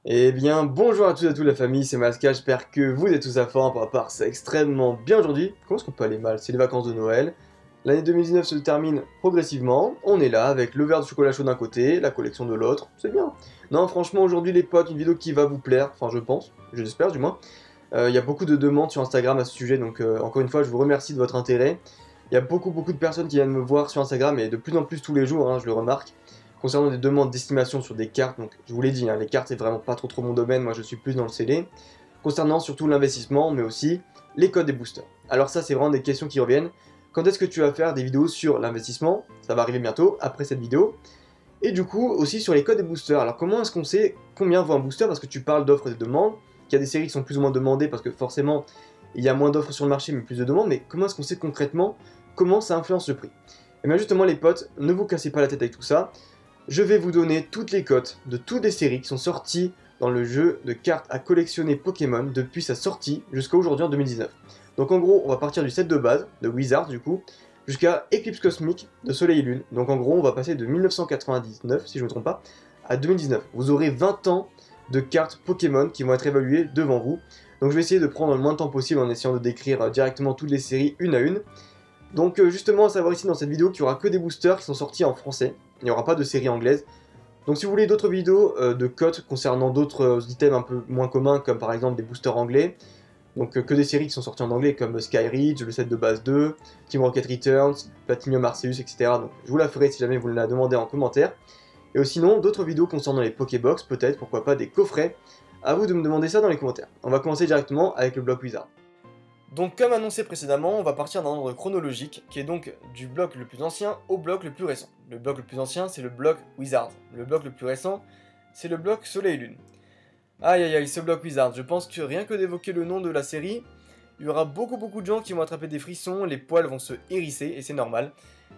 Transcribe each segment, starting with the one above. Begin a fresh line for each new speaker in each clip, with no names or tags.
Eh bien, bonjour à tous et à toutes la famille, c'est Maska, j'espère que vous êtes tous à fond, pour ma part c'est extrêmement bien aujourd'hui. Comment est-ce qu'on peut aller mal? C'est les vacances de Noël. L'année 2019 se termine progressivement, on est là avec le verre de chocolat chaud d'un côté, la collection de l'autre, c'est bien. Non, franchement, aujourd'hui les potes, une vidéo qui va vous plaire, enfin je pense, je l'espère du moins. Il y a beaucoup de demandes sur Instagram à ce sujet, donc encore une fois, je vous remercie de votre intérêt. Il y a beaucoup de personnes qui viennent me voir sur Instagram, et de plus en plus tous les jours, je le remarque, concernant des demandes d'estimation sur des cartes. Donc je vous l'ai dit, les cartes c'est vraiment pas trop mon domaine, moi je suis plus dans le CD. Concernant surtout l'investissement, mais aussi les codes des boosters. Alors ça c'est vraiment des questions qui reviennent. Quand est-ce que tu vas faire des vidéos sur l'investissement? Ça va arriver bientôt, après cette vidéo. Et du coup, aussi sur les codes des boosters. Alors comment est-ce qu'on sait combien vaut un booster? Parce que tu parles d'offres et de demandes, qu'il y a des séries qui sont plus ou moins demandées, parce que forcément, il y a moins d'offres sur le marché, mais plus de demandes. Mais comment est-ce qu'on sait concrètement comment ça influence le prix? Et bien justement les potes, ne vous cassez pas la tête avec tout ça. Je vais vous donner toutes les cotes de toutes les séries qui sont sorties dans le jeu de cartes à collectionner Pokémon depuis sa sortie jusqu'à aujourd'hui en 2019. Donc en gros, on va partir du set de base, de Wizard du coup, jusqu'à Eclipse Cosmique de Soleil et Lune. Donc en gros, on va passer de 1999, si je ne me trompe pas, à 2019. Vous aurez 20 ans de cartes Pokémon qui vont être évaluées devant vous. Donc je vais essayer de prendre le moins de temps possible en essayant de décrire directement toutes les séries une à une. Donc justement, à savoir ici dans cette vidéo qu'il n'y aura que des boosters qui sont sortis en français. Il n'y aura pas de série anglaise. Donc si vous voulez d'autres vidéos de cotes concernant d'autres items un peu moins communs, comme par exemple des boosters anglais, donc que des séries qui sont sorties en anglais comme Skyreach, le set de base 2, Team Rocket Returns, Platinum Arceus, etc. Donc je vous la ferai si jamais vous me la demandez en commentaire. Et sinon, d'autres vidéos concernant les Pokébox, peut-être, pourquoi pas des coffrets. À vous de me demander ça dans les commentaires. On va commencer directement avec le bloc Wizard. Donc comme annoncé précédemment, on va partir d'un ordre chronologique, qui est donc du bloc le plus ancien au bloc le plus récent. Le bloc le plus ancien, c'est le bloc Wizard. Le bloc le plus récent, c'est le bloc Soleil et Lune. Aïe aïe aïe, ce bloc Wizard, je pense que rien que d'évoquer le nom de la série, il y aura beaucoup de gens qui vont attraper des frissons, les poils vont se hérisser, et c'est normal.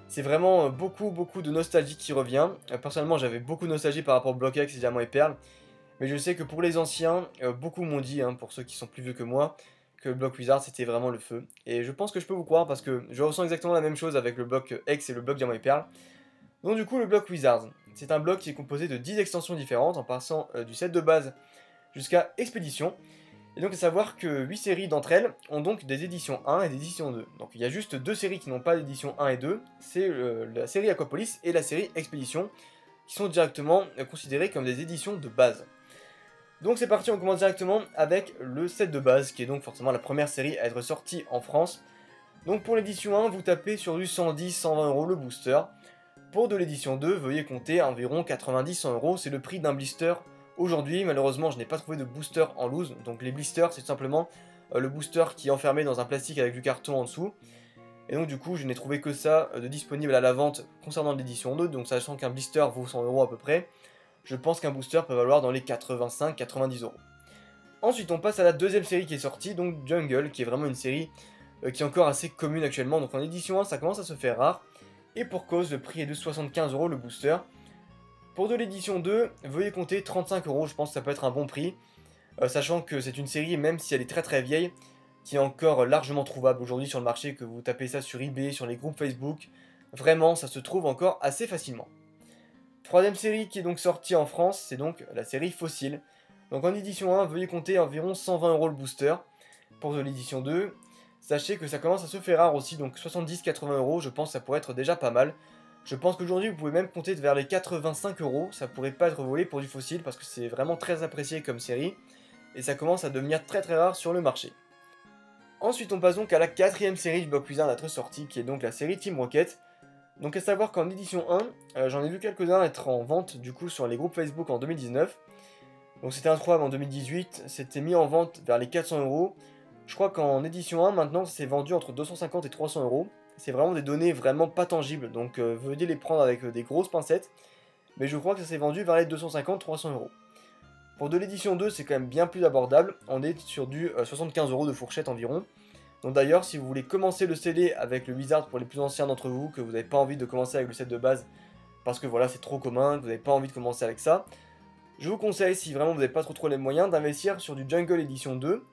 C'est vraiment beaucoup de nostalgie qui revient. Personnellement, j'avais beaucoup de nostalgie par rapport au bloc X et Diamant et Perle, mais je sais que pour les anciens, beaucoup m'ont dit, pour ceux qui sont plus vieux que moi, que le bloc Wizard c'était vraiment le feu. Et je pense que je peux vous croire parce que je ressens exactement la même chose avec le bloc X et le bloc Diamant et Perle. Donc du coup le bloc Wizard, c'est un bloc qui est composé de 10 extensions différentes en passant du set de base jusqu'à Expédition. Et donc à savoir que 8 séries d'entre elles ont donc des éditions 1 et des éditions 2. Donc il y a juste 2 séries qui n'ont pas d'édition 1 et 2, c'est la série Aquapolis et la série Expédition, qui sont directement considérées comme des éditions de base. Donc c'est parti, on commence directement avec le set de base, qui est donc forcément la première série à être sortie en France. Donc pour l'édition 1, vous tapez sur du 110-120 € le booster. Pour de l'édition 2, veuillez compter environ 90-100 €, c'est le prix d'un blister aujourd'hui. Malheureusement, je n'ai pas trouvé de booster en loose, donc les blisters, c'est tout simplement le booster qui est enfermé dans un plastique avec du carton en dessous. Et donc du coup, je n'ai trouvé que ça de disponible à la vente concernant l'édition 2, donc sachant qu'un blister vaut 100 € à peu près. Je pense qu'un booster peut valoir dans les 85-90 €. Ensuite, on passe à la deuxième série qui est sortie, donc Jungle, qui est vraiment une série qui est encore assez commune actuellement. Donc en édition 1, ça commence à se faire rare. Et pour cause, le prix est de 75 € le booster. Pour de l'édition 2, veuillez compter 35 €, je pense que ça peut être un bon prix. Sachant que c'est une série, même si elle est très vieille, qui est encore largement trouvable aujourd'hui sur le marché, que vous tapez ça sur eBay, sur les groupes Facebook. Vraiment, ça se trouve encore assez facilement. Troisième série qui est donc sortie en France, c'est donc la série Fossile. Donc en édition 1, veuillez compter environ 120 € le booster. Pour de l'édition 2, sachez que ça commence à se faire rare aussi, donc 70-80 €, je pense que ça pourrait être déjà pas mal. Je pense qu'aujourd'hui vous pouvez même compter vers les 85 €, ça pourrait pas être volé pour du Fossile parce que c'est vraiment très apprécié comme série. Et ça commence à devenir très rare sur le marché. Ensuite on passe donc à la quatrième série du bloc Wizard à être sortie, qui est donc la série Team Rocket. Donc à savoir qu'en édition 1, j'en ai vu quelques-uns être en vente du coup sur les groupes Facebook en 2019. Donc c'était introuvable en 2018, c'était mis en vente vers les 400 €. Je crois qu'en édition 1 maintenant c'est vendu entre 250 et 300 €. C'est vraiment des données vraiment pas tangibles, donc veuillez les prendre avec des grosses pincettes. Mais je crois que ça s'est vendu vers les 250-300 €. Pour de l'édition 2 c'est quand même bien plus abordable, on est sur du 75 € de fourchette environ. Donc d'ailleurs, si vous voulez commencer le CD avec le Wizard pour les plus anciens d'entre vous, que vous n'avez pas envie de commencer avec le set de base, parce que voilà, c'est trop commun, que vous n'avez pas envie de commencer avec ça, je vous conseille, si vraiment vous n'avez pas trop les moyens, d'investir sur du Jungle Edition 2,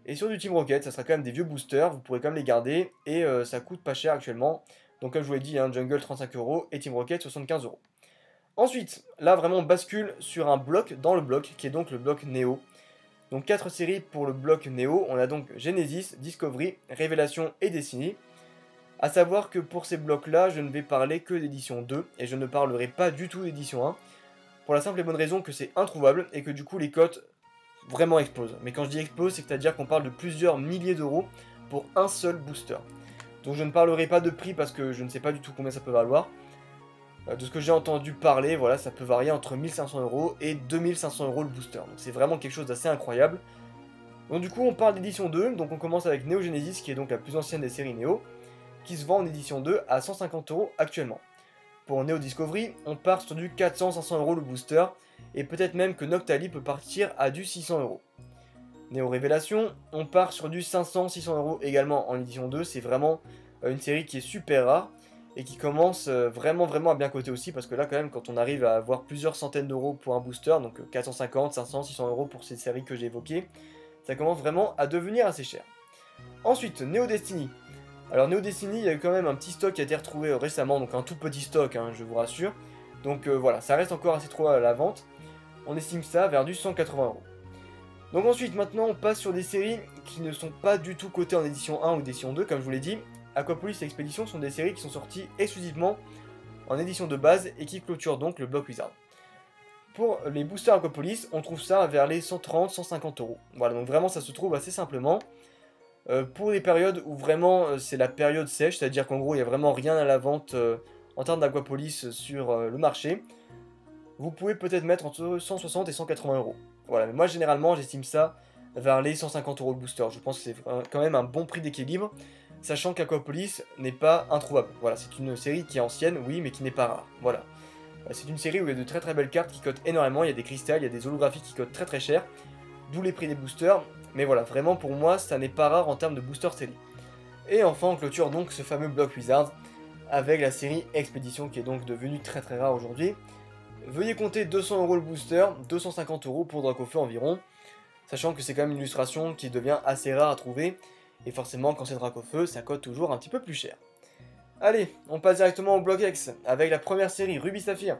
et sur du Team Rocket, ça sera quand même des vieux boosters, vous pourrez quand même les garder, et ça coûte pas cher actuellement. Donc comme je vous l'ai dit, Jungle 35€ et Team Rocket 75€. Ensuite, là vraiment on bascule sur un bloc dans le bloc, qui est donc le bloc Neo. Donc 4 séries pour le bloc Neo, on a donc Genesis, Discovery, Révélation et Destiny. A savoir que pour ces blocs-là, je ne vais parler que d'édition 2, et je ne parlerai pas du tout d'édition 1, pour la simple et bonne raison que c'est introuvable, et que du coup les cotes vraiment explosent. Mais quand je dis explose, c'est-à-dire qu'on parle de plusieurs milliers d'euros pour un seul booster. Donc je ne parlerai pas de prix parce que je ne sais pas du tout combien ça peut valoir. De ce que j'ai entendu parler, voilà, ça peut varier entre 1500€ et 2500€ le booster. Donc c'est vraiment quelque chose d'assez incroyable. Donc du coup on parle d'édition 2, donc on commence avec Neo Genesis qui est donc la plus ancienne des séries Neo, qui se vend en édition 2 à 150€ actuellement. Pour Neo Discovery, on part sur du 400-500€ le booster, et peut-être même que Noctali peut partir à du 600€. Neo Révélation, on part sur du 500-600€ également en édition 2, c'est vraiment une série qui est super rare, et qui commence vraiment à bien coter aussi, parce que là quand même quand on arrive à avoir plusieurs centaines d'euros pour un booster, donc 450, 500, 600€ pour ces séries que j'ai évoquées, ça commence vraiment à devenir assez cher. Ensuite, Neo Destiny. Alors Neo Destiny, il y a eu quand même un petit stock qui a été retrouvé récemment, donc un tout petit stock, je vous rassure. Donc voilà, ça reste encore assez trop à la vente. On estime ça vers du 180€. Donc ensuite, maintenant, on passe sur des séries qui ne sont pas du tout cotées en édition 1 ou édition 2, comme je vous l'ai dit. Aquapolis et Expedition sont des séries qui sont sorties exclusivement en édition de base et qui clôturent donc le bloc Wizard. Pour les boosters Aquapolis, on trouve ça vers les 130-150€. Voilà, donc vraiment ça se trouve assez simplement. Pour des périodes où vraiment c'est la période sèche, c'est-à-dire qu'en gros il n'y a vraiment rien à la vente en termes d'Aquapolis sur le marché, vous pouvez peut-être mettre entre 160 et 180€. Voilà, mais moi généralement j'estime ça vers les 150€ le booster. Je pense que c'est quand même un bon prix d'équilibre, sachant qu'Aquapolis n'est pas introuvable. Voilà, c'est une série qui est ancienne, oui, mais qui n'est pas rare. Voilà. C'est une série où il y a de très belles cartes qui cotent énormément, il y a des cristals, il y a des holographies qui cotent très cher, d'où les prix des boosters, mais voilà, vraiment pour moi ça n'est pas rare en termes de booster série. Et enfin on clôture donc ce fameux bloc Wizard avec la série Expédition qui est donc devenue très rare aujourd'hui. Veuillez compter 200€ le booster, 250€ pour Dracofeu environ, sachant que c'est quand même une illustration qui devient assez rare à trouver, et forcément quand c'est Dracofeu ça cote toujours un petit peu plus cher. Allez, on passe directement au bloc X, avec la première série, Ruby Saphir.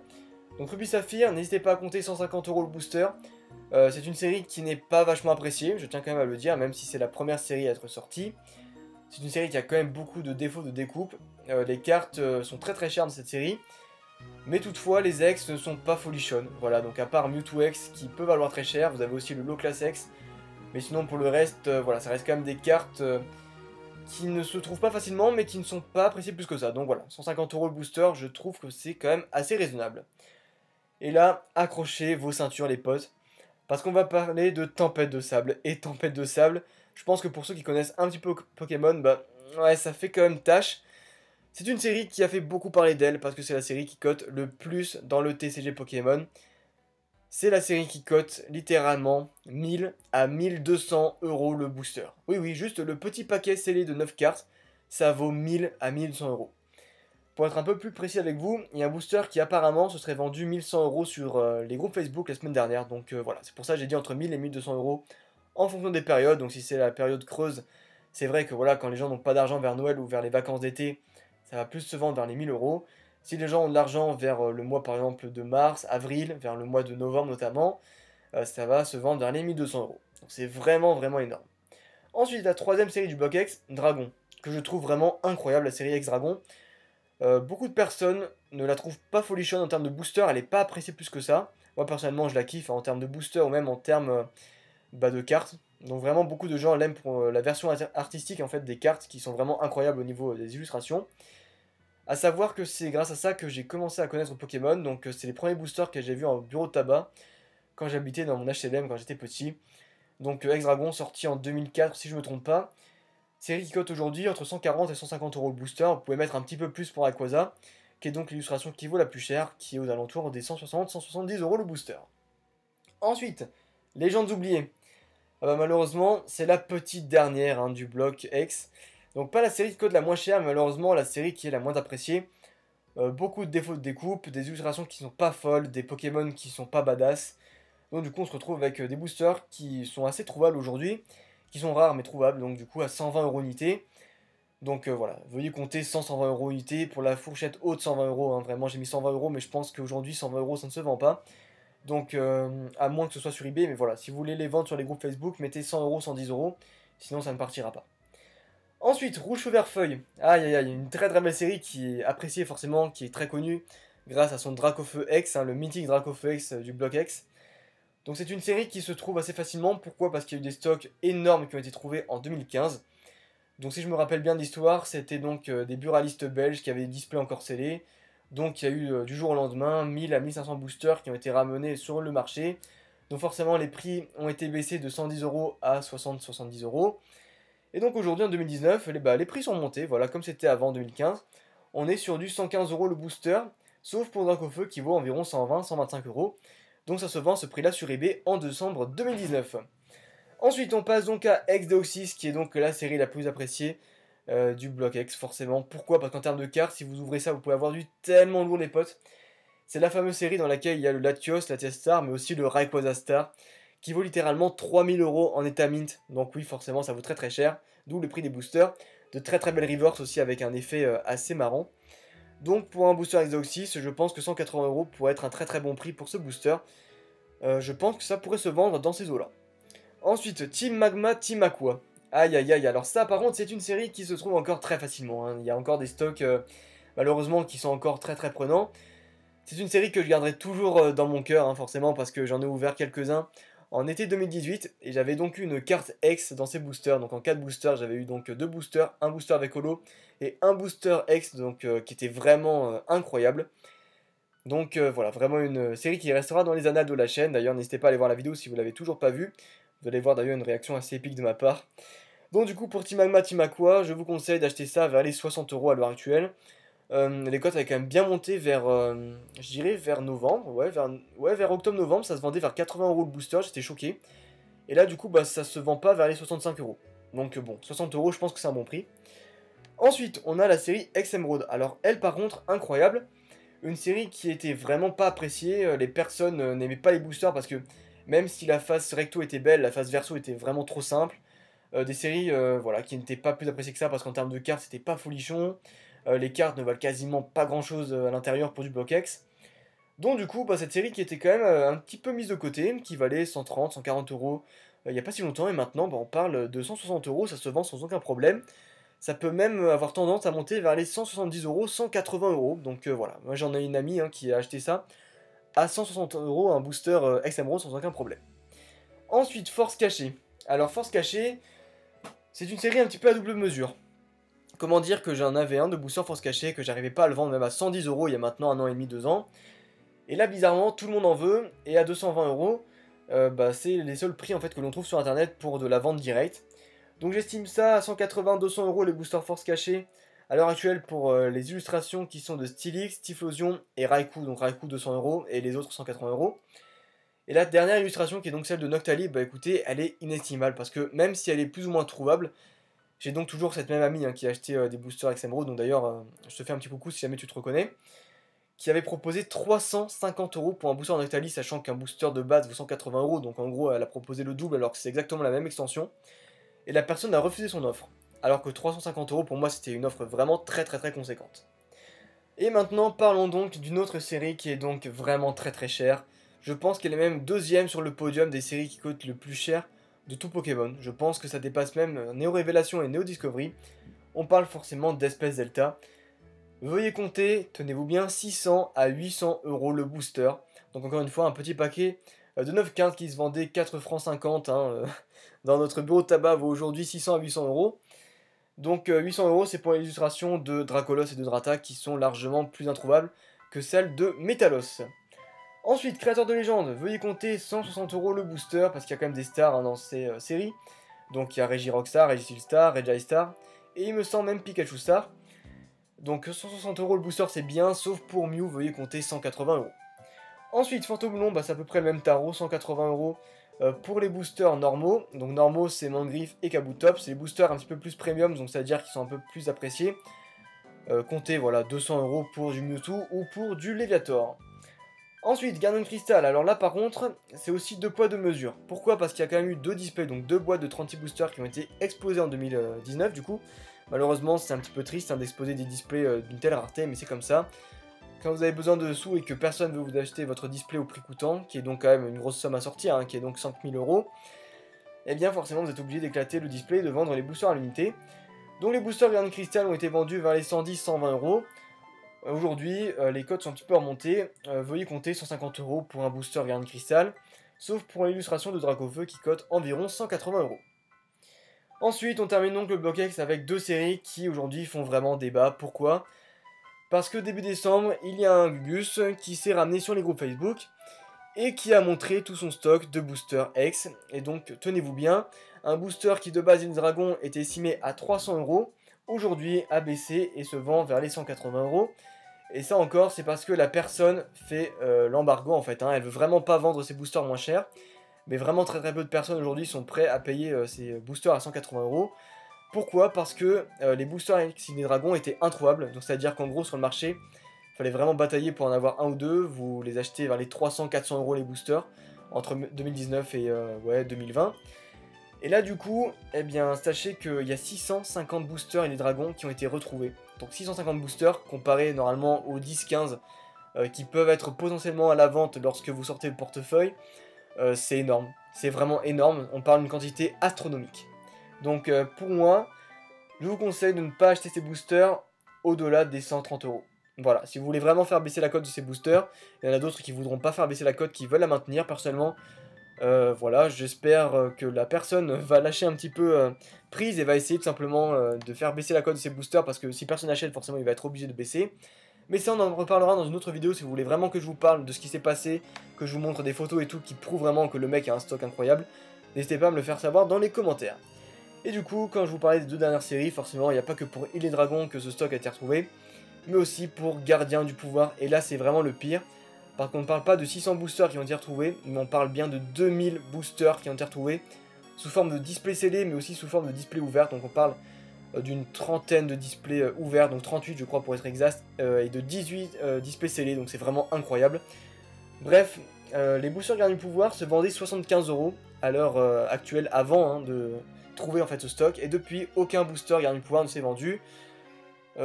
Donc Ruby Saphir, n'hésitez pas à compter 150€ le booster. C'est une série qui n'est pas vachement appréciée, je tiens quand même à le dire, même si c'est la première série à être sortie. C'est une série qui a quand même beaucoup de défauts de découpe. Les cartes sont très chères dans cette série. Mais toutefois, les X ne sont pas folichonnes. Voilà, donc à part Mewtwo X qui peut valoir très cher, vous avez aussi le Low Class X. Mais sinon, pour le reste, voilà, ça reste quand même des cartes qui ne se trouvent pas facilement, mais qui ne sont pas appréciées plus que ça. Donc voilà, 150€ le booster, je trouve que c'est quand même assez raisonnable. Et là, accrochez vos ceintures les potes, parce qu'on va parler de Tempête de Sable. Et Tempête de Sable, je pense que pour ceux qui connaissent un petit peu Pokémon, bah ouais, ça fait quand même tâche. C'est une série qui a fait beaucoup parler d'elle, parce que c'est la série qui cote le plus dans le TCG Pokémon. C'est la série qui cote littéralement 1000 à 1200€ le booster. Oui, juste le petit paquet scellé de 9 cartes, ça vaut 1000 à 1200€. Pour être un peu plus précis avec vous, il y a un booster qui apparemment se serait vendu 1100€ sur les groupes Facebook la semaine dernière. Donc voilà, c'est pour ça que j'ai dit entre 1000 et 1200€ en fonction des périodes. Donc si c'est la période creuse, c'est vrai que voilà, quand les gens n'ont pas d'argent vers Noël ou vers les vacances d'été, ça va plus se vendre vers les 1000€. Si les gens ont de l'argent vers le mois par exemple de mars, avril, vers le mois de novembre notamment, ça va se vendre vers les 1200€. Donc c'est vraiment énorme. Ensuite, la troisième série du bloc X, Dragon, que je trouve vraiment incroyable, la série X Dragon. Beaucoup de personnes ne la trouvent pas folichonne en termes de booster, elle n'est pas appréciée plus que ça. Moi personnellement je la kiffe en termes de booster ou même en termes de cartes. Donc vraiment beaucoup de gens l'aiment pour la version artistique en fait des cartes qui sont vraiment incroyables au niveau des illustrations. A savoir que c'est grâce à ça que j'ai commencé à connaître Pokémon, donc c'est les premiers boosters que j'ai vus en bureau de tabac quand j'habitais dans mon HLM quand j'étais petit. Donc X-Dragon sorti en 2004 si je me trompe pas. Série qui cote aujourd'hui entre 140 et 150€ le booster, vous pouvez mettre un petit peu plus pour Rayquaza, qui est donc l'illustration qui vaut la plus chère, qui est aux alentours des 160-170€ le booster. Ensuite, Légendes oubliées. Ah bah malheureusement, c'est la petite dernière du bloc X. Donc pas la série qui cote la moins chère, mais malheureusement la série qui est la moins appréciée. Beaucoup de défauts de découpe, des illustrations qui sont pas folles, des Pokémon qui sont pas badass. Donc du coup on se retrouve avec des boosters qui sont assez trouvables aujourd'hui, qui sont rares mais trouvables, donc du coup à 120€ unité. Donc voilà, veuillez compter 100-120 euros unité. Pour la fourchette haute, 120 euros, hein, vraiment j'ai mis 120 euros, mais je pense qu'aujourd'hui 120 euros ça ne se vend pas. Donc à moins que ce soit sur eBay, mais voilà, si vous voulez les vendre sur les groupes Facebook, mettez 100 euros, 110 euros, sinon ça ne partira pas. Ensuite, Rouge Feu Vert Feuille. Aïe aïe aïe, une très très belle série qui est appréciée forcément, qui est très connue grâce à son Dracofeu X, hein, le mythique Dracofeu X du bloc X. Donc c'est une série qui se trouve assez facilement. Pourquoi? Parce qu'il y a eu des stocks énormes qui ont été trouvés en 2015. Donc si je me rappelle bien de l'histoire, c'était donc des buralistes belges qui avaient des displays encore scellés. Donc il y a eu du jour au lendemain 1000 à 1500 boosters qui ont été ramenés sur le marché. Donc forcément les prix ont été baissés de 110 euros à 60-70 euros. Et donc aujourd'hui en 2019, les prix sont montés, voilà, comme c'était avant en 2015. On est sur du 115 euros le booster, sauf pour Dracofeu qui vaut environ 120-125 euros. Donc ça se vend à ce prix-là sur eBay en décembre 2019. Ensuite, on passe donc à X-Deoxys, qui est donc la série la plus appréciée du bloc X, forcément. Pourquoi? Parce qu'en termes de cartes, si vous ouvrez ça, vous pouvez avoir du tellement lourd, les potes. C'est la fameuse série dans laquelle il y a le Latios, la T-Star, mais aussi le Rayquaza Star, qui vaut littéralement 3000 euros en état mint. Donc oui, forcément, ça vaut très très cher, d'où le prix des boosters. De très très belles reverse aussi avec un effet assez marrant. Donc pour un booster X-Deoxys, je pense que 180 euros pourrait être un très très bon prix pour ce booster. Je pense que ça pourrait se vendre dans ces eaux-là. Ensuite, Team Magma, Team Aqua. Aïe aïe aïe, alors ça par contre c'est une série qui se trouve encore très facilement, hein. Il y a encore des stocks malheureusement qui sont encore très très prenants. C'est une série que je garderai toujours dans mon cœur, hein, forcément parce que j'en ai ouvert quelques-uns en été 2018 et j'avais donc eu une carte X dans ces boosters. Donc en 4 boosters j'avais eu donc 2 boosters, un booster avec holo et un booster X donc, qui était vraiment incroyable. Donc voilà, vraiment une série qui restera dans les annales de la chaîne. D'ailleurs n'hésitez pas à aller voir la vidéo si vous l'avez toujours pas vue. Vous allez voir d'ailleurs une réaction assez épique de ma part. Donc du coup pour Team Magma, Team Aqua, je vous conseille d'acheter ça vers les 60 euros à l'heure actuelle. Les cotes avaient quand même bien monté vers, je dirais vers novembre, vers octobre-novembre, ça se vendait vers 80 euros le booster, j'étais choqué. Et là du coup bah ça se vend pas vers les 65 euros. Donc bon, 60 euros je pense que c'est un bon prix. Ensuite on a la série X-Emerald. Alors elle par contre incroyable, une série qui était vraiment pas appréciée, les personnes n'aimaient pas les boosters parce que même si la face recto était belle, la face verso était vraiment trop simple. Des séries voilà, qui n'étaient pas plus appréciées que ça parce qu'en termes de cartes c'était pas folichon. Les cartes ne valent quasiment pas grand chose à l'intérieur pour du bloc X. Donc du coup bah, cette série qui était quand même un petit peu mise de côté, qui valait 130, 140 euros il n'y a pas si longtemps et maintenant bah, on parle de 160 euros, ça se vend sans aucun problème. Ça peut même avoir tendance à monter vers les 170 euros, 180 euros. Donc voilà, moi j'en ai une amie qui a acheté ça à 160 euros, un booster X-Emerald sans aucun problème. Ensuite, Force Cachée. Alors Force Cachée, c'est une série un petit peu à double mesure. Comment dire que j'en avais un de booster Force Cachée, que j'arrivais pas à le vendre même à 110 euros il y a maintenant 1 an et demi, 2 ans. Et là bizarrement tout le monde en veut, et à 220 euros, bah, c'est les seuls prix en fait que l'on trouve sur internet pour de la vente directe. Donc j'estime ça à 180-200 euros les boosters Force Cachée à l'heure actuelle pour les illustrations qui sont de Stylix, Typhlosion et Raikou, donc Raikou 200 euros et les autres 180 euros. Et la dernière illustration qui est donc celle de Noctali, bah écoutez, elle est inestimable parce que même si elle est plus ou moins trouvable, j'ai donc toujours cette même amie qui a acheté des boosters X-Emerald, donc d'ailleurs je te fais un petit coucou si jamais tu te reconnais, qui avait proposé 350 euros pour un booster Noctali, sachant qu'un booster de base vaut 180 euros, donc en gros elle a proposé le double alors que c'est exactement la même extension. Et la personne a refusé son offre. Alors que 350 euros pour moi c'était une offre vraiment très très très conséquente. Et maintenant parlons donc d'une autre série qui est donc vraiment très très chère. Je pense qu'elle est même deuxième sur le podium des séries qui coûtent le plus cher de tout Pokémon. Je pense que ça dépasse même Neo Révélation et Neo Discovery. On parle forcément d'Espèce Delta. Veuillez compter, tenez-vous bien, 600 à 800 euros le booster. Donc encore une fois un petit paquet de 9 cartes qui se vendait 4 francs 50 dans notre bureau de tabac vaut aujourd'hui 600 à 800 euros. Donc 800 euros c'est pour l'illustration de Dracolos et de Drata qui sont largement plus introuvables que celles de Metalos. Ensuite, créateur de légende, veuillez compter 160 euros le booster parce qu'il y a quand même des stars dans ces séries. Donc il y a Regirockstar, Registeel-Star, Registeel-Star et il me semble même Pikachu Star. Donc 160 euros le booster c'est bien, sauf pour Mew, veuillez compter 180 euros. Ensuite, Fantôme bah, c'est à peu près le même tarot, 180 euros pour les boosters normaux. Donc normaux, c'est Mangriffe et Kabutops. C'est les boosters un petit peu plus premium, donc ça veut dire qu'ils sont un peu plus appréciés. Comptez, voilà, 200 euros pour du Mewtwo ou pour du Léviator. Ensuite, Garden Crystal. Alors là, par contre, c'est aussi 2 poids 2 mesures. Pourquoi? Parce qu'il y a quand même eu 2 displays, donc 2 boîtes de 36 boosters qui ont été exposées en 2019, du coup. Malheureusement, c'est un petit peu triste hein, d'exposer des displays d'une telle rareté, mais c'est comme ça. Quand vous avez besoin de sous et que personne ne veut vous acheter votre display au prix coûtant, qui est donc quand même une grosse somme à sortir, hein, qui est donc 5000 euros, eh bien forcément vous êtes obligé d'éclater le display et de vendre les boosters à l'unité. Donc les boosters Grand Crystal ont été vendus vers les 110-120 euros. Aujourd'hui, les codes sont un petit peu remontés. Veuillez compter 150 euros pour un booster Grand Crystal, sauf pour l'illustration de Dracofeu qui cote environ 180 euros. Ensuite, on termine donc le bloc X avec deux séries qui aujourd'hui font vraiment débat. Pourquoi ? Parce que début décembre, il y a un Gugus qui s'est ramené sur les groupes Facebook et qui a montré tout son stock de boosters X. Et donc, tenez-vous bien, un booster qui de base Elite Dragon était estimé à 300 euros, aujourd'hui a baissé et se vend vers les 180 euros. Et ça encore, c'est parce que la personne fait l'embargo en fait, hein. Elle veut vraiment pas vendre ses boosters moins chers. Mais vraiment très peu de personnes aujourd'hui sont prêts à payer ces boosters à 180 euros. Pourquoi ? Parce que les boosters Elite Dragon étaient introuvables. Donc c'est-à-dire qu'en gros sur le marché, il fallait vraiment batailler pour en avoir un ou deux. Vous les achetez vers les 300-400 euros les boosters entre 2019 et 2020. Et là du coup, eh bien sachez qu'il y a 650 boosters Elite Dragon qui ont été retrouvés. Donc 650 boosters comparés normalement aux 10-15 qui peuvent être potentiellement à la vente lorsque vous sortez le portefeuille. C'est énorme, c'est vraiment énorme, on parle d'une quantité astronomique. Donc pour moi, je vous conseille de ne pas acheter ces boosters au-delà des 130 euros. Voilà, si vous voulez vraiment faire baisser la cote de ces boosters, il y en a d'autres qui voudront pas faire baisser la cote, qui veulent la maintenir. Personnellement, voilà, j'espère que la personne va lâcher un petit peu prise et va essayer tout simplement de faire baisser la cote de ces boosters, parce que si personne n'achète, forcément il va être obligé de baisser. Mais ça on en reparlera dans une autre vidéo si vous voulez vraiment que je vous parle de ce qui s'est passé, que je vous montre des photos et tout qui prouvent vraiment que le mec a un stock incroyable. N'hésitez pas à me le faire savoir dans les commentaires. Et du coup, quand je vous parlais des deux dernières séries, forcément il n'y a pas que pour Île et Dragon que ce stock a été retrouvé, mais aussi pour Gardien du Pouvoir, et là c'est vraiment le pire. Parce qu'on ne parle pas de 600 boosters qui ont été retrouvés, mais on parle bien de 2000 boosters qui ont été retrouvés, sous forme de display scellé, mais aussi sous forme de display ouvert, donc on parle d'une trentaine de displays ouverts, donc 38 je crois pour être exact, et de 18 displays scellés, donc c'est vraiment incroyable. Bref, les boosters Gardien du Pouvoir se vendaient 75 euros à l'heure actuelle, avant de trouver en fait ce stock, et depuis aucun booster Gardien du Pouvoir ne s'est vendu.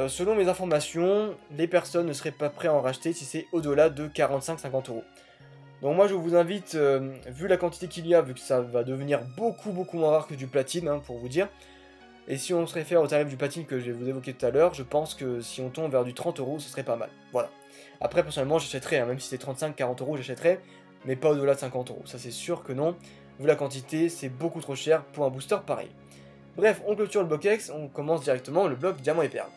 Selon mes informations, les personnes ne seraient pas prêtes à en racheter si c'est au-delà de 45-50 euros. Donc moi je vous invite, vu la quantité qu'il y a, vu que ça va devenir beaucoup moins rare que du platine, hein, pour vous dire, et si on se réfère au tarif du platine que je vais vous évoquer tout à l'heure, je pense que si on tombe vers du 30 euros, ce serait pas mal. Voilà. Après, personnellement, j'achèterais, hein, même si c'est 35-40 euros, j'achèterais, mais pas au-delà de 50 euros. Ça, c'est sûr que non. Vu la quantité, c'est beaucoup trop cher pour un booster pareil. Bref, on clôture le bloc X, on commence directement le bloc Diamant et Perle.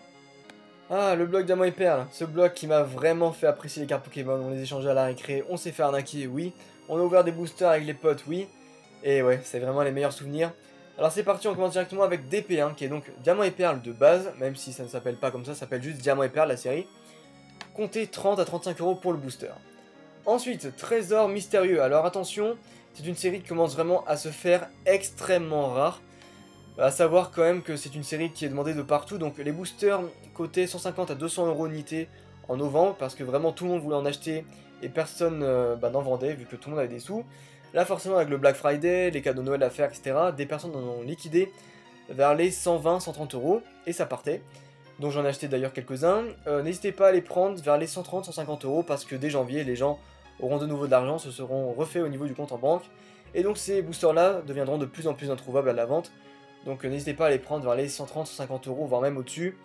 Ah, le bloc Diamant et Perle, ce bloc qui m'a vraiment fait apprécier les cartes Pokémon. On les échangeait à la récré, on s'est fait arnaquer, oui. On a ouvert des boosters avec les potes, oui. Et ouais, c'est vraiment les meilleurs souvenirs. Alors c'est parti, on commence directement avec DP1, qui est donc Diamant et Perle de base, même si ça ne s'appelle pas comme ça s'appelle juste Diamant et Perle la série. Comptez 30 à 35 euros pour le booster. Ensuite, Trésor Mystérieux. Alors attention, c'est une série qui commence vraiment à se faire extrêmement rare. A savoir quand même que c'est une série qui est demandée de partout, donc les boosters cotaient 150 à 200 euros unité en novembre, parce que vraiment tout le monde voulait en acheter et personne n'en vendait, vu que tout le monde avait des sous. Là forcément avec le Black Friday, les cadeaux Noël à faire, etc., des personnes en ont liquidé vers les 120-130 euros, et ça partait. Donc j'en ai acheté d'ailleurs quelques-uns. N'hésitez pas à les prendre vers les 130-150 euros, parce que dès janvier, les gens auront de nouveau de l'argent, se seront refaits au niveau du compte en banque. Et donc ces boosters-là deviendront de plus en plus introuvables à la vente. Donc n'hésitez pas à les prendre vers les 130-150 euros, voire même au-dessus.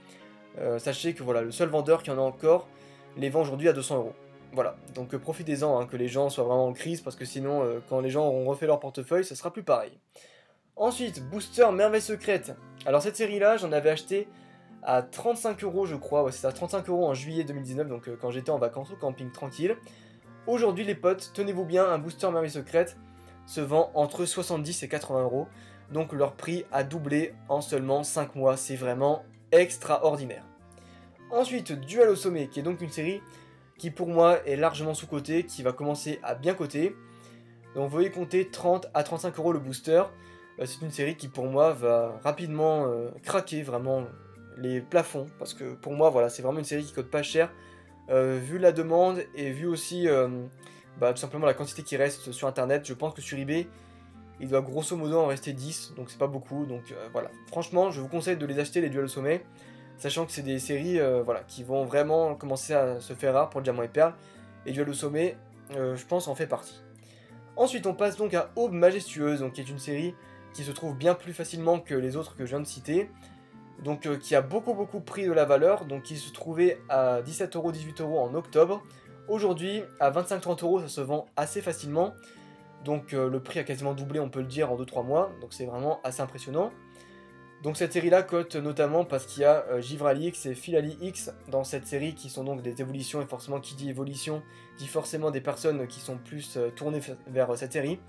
Sachez que voilà, le seul vendeur qui en a encore les vend aujourd'hui à 200 euros. Voilà, donc profitez-en, hein, que les gens soient vraiment en crise, parce que sinon, quand les gens auront refait leur portefeuille, ça sera plus pareil. Ensuite, Booster Merveille Secrète. Alors cette série-là, j'en avais acheté à 35 euros, je crois. Ouais, c'était à 35 euros en juillet 2019, donc quand j'étais en vacances au camping tranquille. Aujourd'hui, les potes, tenez-vous bien, un Booster Merveille Secrète se vend entre 70 et 80 euros. Donc leur prix a doublé en seulement 5 mois. C'est vraiment extraordinaire. Ensuite, Duel au sommet, qui est donc une série qui pour moi est largement sous-cotée, qui va commencer à bien coter. Donc vous voyez compter 30 à 35 euros le booster. C'est une série qui pour moi va rapidement craquer vraiment les plafonds, parce que pour moi voilà, c'est vraiment une série qui coûte pas cher, vu la demande et vu aussi tout simplement la quantité qui reste sur internet. Je pense que sur eBay il doit grosso modo en rester 10, donc c'est pas beaucoup, donc voilà. Franchement, je vous conseille de les acheter, les duels au sommet, sachant que c'est des séries voilà, qui vont vraiment commencer à se faire rares pour le diamant et perle, et duels au sommet, je pense, en fait partie. Ensuite, on passe donc à Aube Majestueuse, donc qui est une série qui se trouve bien plus facilement que les autres que je viens de citer, donc qui a beaucoup pris de la valeur, donc qui se trouvait à 17€, 18€ en octobre. Aujourd'hui, à 25-30€, ça se vend assez facilement, donc le prix a quasiment doublé, on peut le dire, en 2-3 mois, donc c'est vraiment assez impressionnant. Donc cette série-là cote notamment parce qu'il y a Givrali X et Filali X dans cette série qui sont donc des évolutions, et forcément qui dit évolution, dit forcément des personnes qui sont plus tournées vers cette série.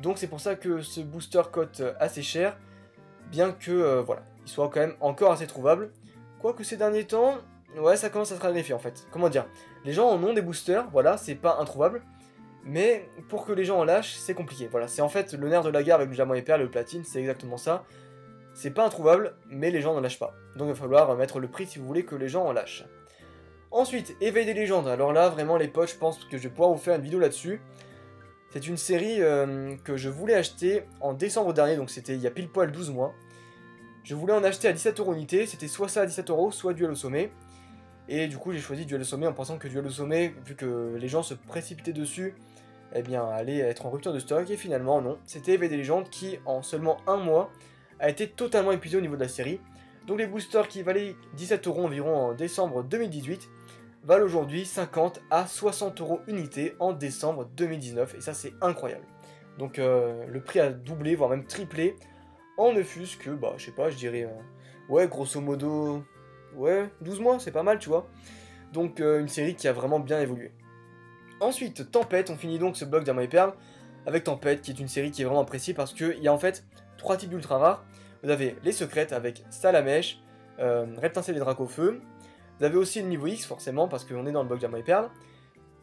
Donc c'est pour ça que ce booster cote assez cher, bien que voilà, il soit quand même encore assez trouvable. Quoique ces derniers temps, ouais, ça commence à se raréfier en fait. Comment dire, les gens en ont des boosters, voilà, c'est pas introuvable, mais pour que les gens en lâchent, c'est compliqué. Voilà, c'est en fait le nerf de la guerre avec le diamant et perle et le platine, c'est exactement ça. C'est pas introuvable, mais les gens n'en lâchent pas. Donc il va falloir mettre le prix si vous voulez que les gens en lâchent. Ensuite, Éveil des légendes. Alors là, vraiment les potes, je pense que je vais pouvoir vous faire une vidéo là-dessus. C'est une série que je voulais acheter en décembre dernier, donc c'était il y a pile poil 12 mois. Je voulais en acheter à 17€ unité, c'était soit ça à 17€, soit Duel au sommet. Et du coup j'ai choisi Duel au sommet en pensant que Duel au sommet, vu que les gens se précipitaient dessus, eh bien allait être en rupture de stock, et finalement non. C'était Éveil des légendes qui, en seulement un mois, a été totalement épuisé au niveau de la série. Donc les boosters qui valaient 17€ environ en décembre 2018, valent aujourd'hui 50 à 60€ unité en décembre 2019, et ça c'est incroyable. Donc le prix a doublé, voire même triplé, en ne fût-ce que, bah je sais pas, je dirais, ouais grosso modo, ouais 12 mois, c'est pas mal tu vois. Donc une série qui a vraiment bien évolué. Ensuite, Tempête, on finit donc ce bloc Diamant et Perle, avec Tempête, qui est une série qui est vraiment appréciée parce qu'il y a en fait 3 types d'ultra rares. Vous avez les secrètes avec Salamèche, Reptincelle et Drac au feu. Vous avez aussi le niveau X forcément parce qu'on est dans le bloc Diamant et Perle.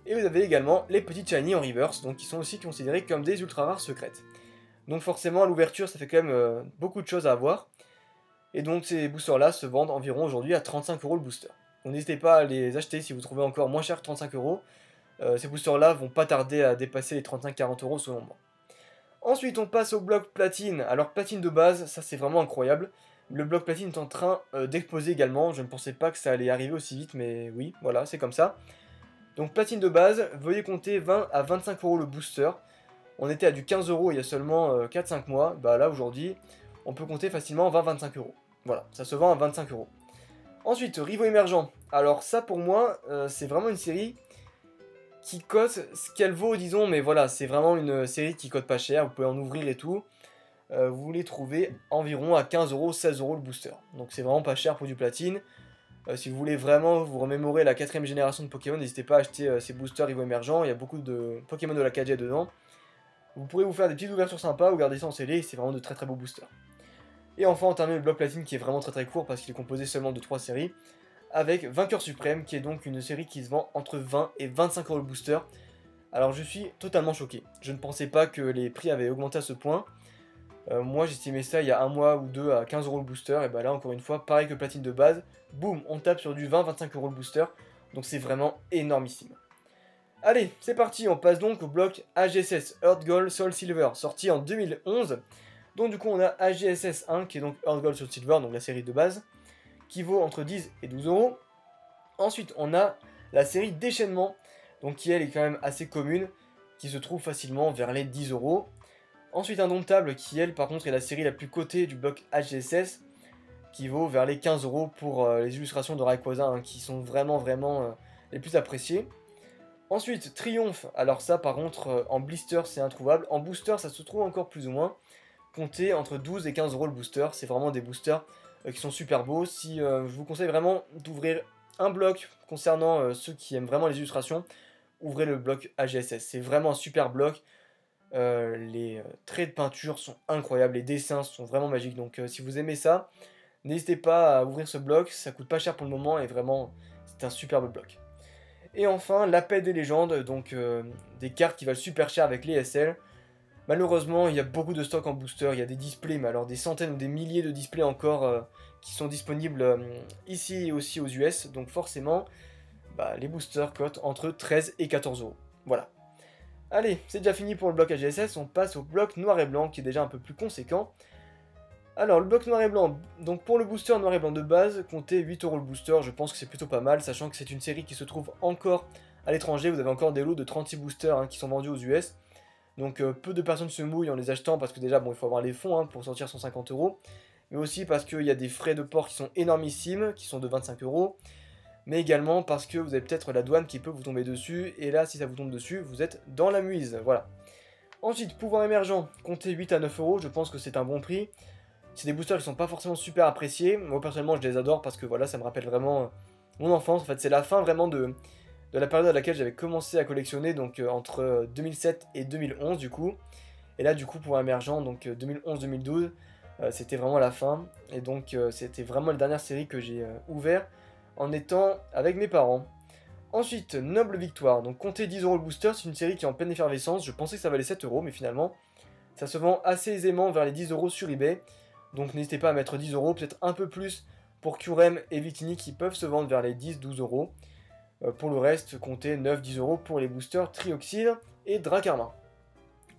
Et vous avez également les petites shiny en reverse, donc qui sont aussi considérés comme des ultra rares secrètes. Donc forcément à l'ouverture ça fait quand même beaucoup de choses à avoir. Et donc ces boosters là se vendent environ aujourd'hui à 35€ le booster. Donc n'hésitez pas à les acheter si vous trouvez encore moins cher que 35€. Ces boosters là vont pas tarder à dépasser les 35-40€ selon moi. Ensuite, on passe au bloc platine. Alors, platine de base, ça c'est vraiment incroyable. Le bloc platine est en train d'exploser également. Je ne pensais pas que ça allait arriver aussi vite, mais oui, voilà, c'est comme ça. Donc, platine de base, veuillez compter 20 à 25€ le booster. On était à du 15€ il y a seulement 4-5 mois. Bah là, aujourd'hui, on peut compter facilement 20-25€. Voilà, ça se vend à 25€. Ensuite, Rivaux émergent. Alors, ça pour moi, c'est vraiment une série qui cote ce qu'elle vaut, disons, mais voilà, c'est vraiment une série qui cote pas cher, vous pouvez en ouvrir et tout. Vous les trouvez environ à 15€, 16€ le booster. Donc c'est vraiment pas cher pour du platine. Si vous voulez vraiment vous remémorer la 4ème génération de Pokémon, n'hésitez pas à acheter ces boosters Rivaux émergents, il y a beaucoup de Pokémon de la 4G dedans. Vous pourrez vous faire des petites ouvertures sympas ou garder ça en scellé, c'est vraiment de très beaux boosters. Et enfin on termine le bloc platine qui est vraiment très court parce qu'il est composé seulement de 3 séries, avec Vainqueur Suprême, qui est donc une série qui se vend entre 20 et 25€ le booster. Alors je suis totalement choqué. Je ne pensais pas que les prix avaient augmenté à ce point. Moi j'estimais ça il y a un mois ou deux à 15€ le booster, et bah là encore une fois, pareil que platine de base, boum, on tape sur du 20-25€ le booster, donc c'est vraiment énormissime. Allez, c'est parti, on passe donc au bloc AGSS, Earth Gold Soul Silver, sorti en 2011. Donc du coup on a AGSS 1 qui est donc Earth Gold Soul Silver, donc la série de base, qui vaut entre 10 et 12€. Ensuite, on a la série Déchaînement, donc qui elle est quand même assez commune, qui se trouve facilement vers les 10€. Ensuite, Indomptable, qui elle par contre est la série la plus cotée du bloc HGSS, qui vaut vers les 15€ pour les illustrations de Rayquaza, hein, qui sont vraiment les plus appréciées. Ensuite, Triomphe, alors ça par contre en blister c'est introuvable, en booster ça se trouve encore plus ou moins, comptez entre 12 et 15€ le booster, c'est vraiment des boosters qui sont super beaux. Si je vous conseille vraiment d'ouvrir un bloc concernant ceux qui aiment vraiment les illustrations, ouvrez le bloc AGSS, c'est vraiment un super bloc. Les traits de peinture sont incroyables, les dessins sont vraiment magiques, donc si vous aimez ça, n'hésitez pas à ouvrir ce bloc, ça coûte pas cher pour le moment et vraiment c'est un superbe bloc. Et enfin, l'appel des légendes, donc des cartes qui valent super cher avec les SL. Malheureusement, il y a beaucoup de stocks en booster, il y a des displays, mais alors des centaines ou des milliers de displays encore qui sont disponibles ici et aussi aux US, donc forcément, bah, les boosters cotent entre 13 et 14€. Voilà. Allez, c'est déjà fini pour le bloc AGSS, on passe au bloc noir et blanc qui est déjà un peu plus conséquent. Alors, le bloc noir et blanc, donc pour le booster noir et blanc de base, comptez 8€ le booster, je pense que c'est plutôt pas mal, sachant que c'est une série qui se trouve encore à l'étranger, vous avez encore des lots de 36 boosters qui sont vendus aux US. Donc peu de personnes se mouillent en les achetant parce que déjà, bon, il faut avoir les fonds pour sortir 150€, mais aussi parce qu'il y a des frais de port qui sont énormissimes, qui sont de 25€, mais également parce que vous avez peut-être la douane qui peut vous tomber dessus, et là, si ça vous tombe dessus, vous êtes dans la muise, voilà. Ensuite, pouvoir émergent, comptez 8 à 9€, je pense que c'est un bon prix. C'est des boosters qui sont pas forcément super appréciés. Moi personnellement je les adore parce que voilà, ça me rappelle vraiment mon enfance. En fait c'est la fin vraiment de la période à laquelle j'avais commencé à collectionner, donc entre 2007 et 2011 du coup. Et là du coup pour émergent, donc 2011-2012, c'était vraiment la fin. Et donc c'était vraiment la dernière série que j'ai ouvert en étant avec mes parents. Ensuite, Noble Victoire, donc comptez 10€ le booster, c'est une série qui est en pleine effervescence. Je pensais que ça valait 7€, mais finalement ça se vend assez aisément vers les 10€ sur eBay. Donc n'hésitez pas à mettre 10€, peut-être un peu plus pour Curem et Victini qui peuvent se vendre vers les 10-12€. Pour le reste, comptez 9-10€ pour les boosters Trioxyle et Dracarmin.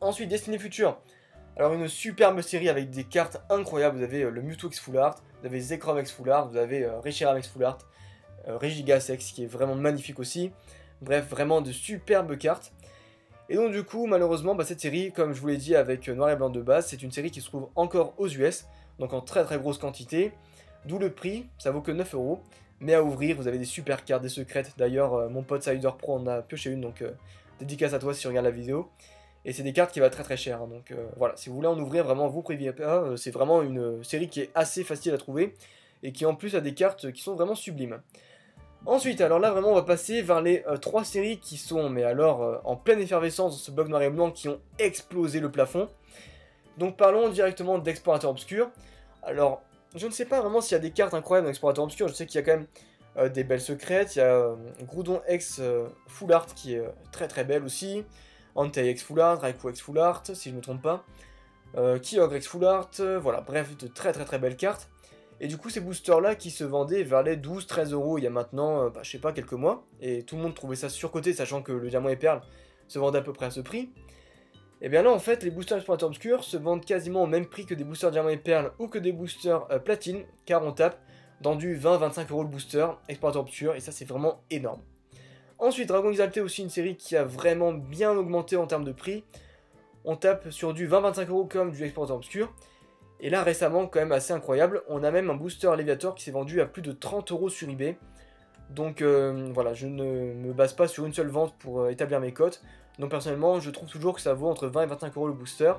Ensuite, Destiny Future. Alors une superbe série avec des cartes incroyables. Vous avez le Mewtwo X Full Art, vous avez Zekrom X Full Art, vous avez Reshiram X Full Art, Regigas X qui est vraiment magnifique aussi. Bref, vraiment de superbes cartes. Et donc du coup, malheureusement, cette série, comme je vous l'ai dit avec Noir et Blanc de base, c'est une série qui se trouve encore aux US, donc en très très grosse quantité, d'où le prix, ça vaut que 9€, mais à ouvrir, vous avez des super cartes, des secrètes, d'ailleurs mon pote Sider Pro en a pioché une, donc dédicace à toi si tu regardes la vidéo, et c'est des cartes qui valent très très cher, donc voilà, si vous voulez en ouvrir, vraiment vous privez pas, c'est vraiment une série qui est assez facile à trouver, et qui en plus a des cartes qui sont vraiment sublimes. Ensuite, alors là vraiment on va passer vers les 3 séries qui sont, mais alors en pleine effervescence dans ce bloc noir et blanc, qui ont explosé le plafond. Donc parlons directement d'Explorateur Obscur. Alors, je ne sais pas vraiment s'il y a des cartes incroyables dans Explorateur Obscur, je sais qu'il y a quand même des belles secrètes, il y a Groudon X Full Art qui est très très belle aussi, Entei X Full Art, Raikou X Full Art, si je ne me trompe pas, Kyogre X Full Art, voilà, bref, de très très très belles cartes. Et du coup, ces boosters-là qui se vendaient vers les 12-13€ il y a maintenant, je sais pas, quelques mois, et tout le monde trouvait ça surcoté, sachant que le diamant et perle se vendait à peu près à ce prix. Et bien là, en fait, les boosters Explorateur Obscur se vendent quasiment au même prix que des boosters diamant et perle ou que des boosters platine, car on tape dans du 20-25€ le booster Explorateur Obscur, et ça c'est vraiment énorme. Ensuite, Dragon Exalté, aussi une série qui a vraiment bien augmenté en termes de prix. On tape sur du 20-25€ comme du Explorateur Obscur. Et là récemment, quand même assez incroyable, on a même un booster Léviator qui s'est vendu à plus de 30€ sur eBay. Donc voilà, je ne me base pas sur une seule vente pour établir mes cotes. Donc personnellement, je trouve toujours que ça vaut entre 20 et 25€ le booster.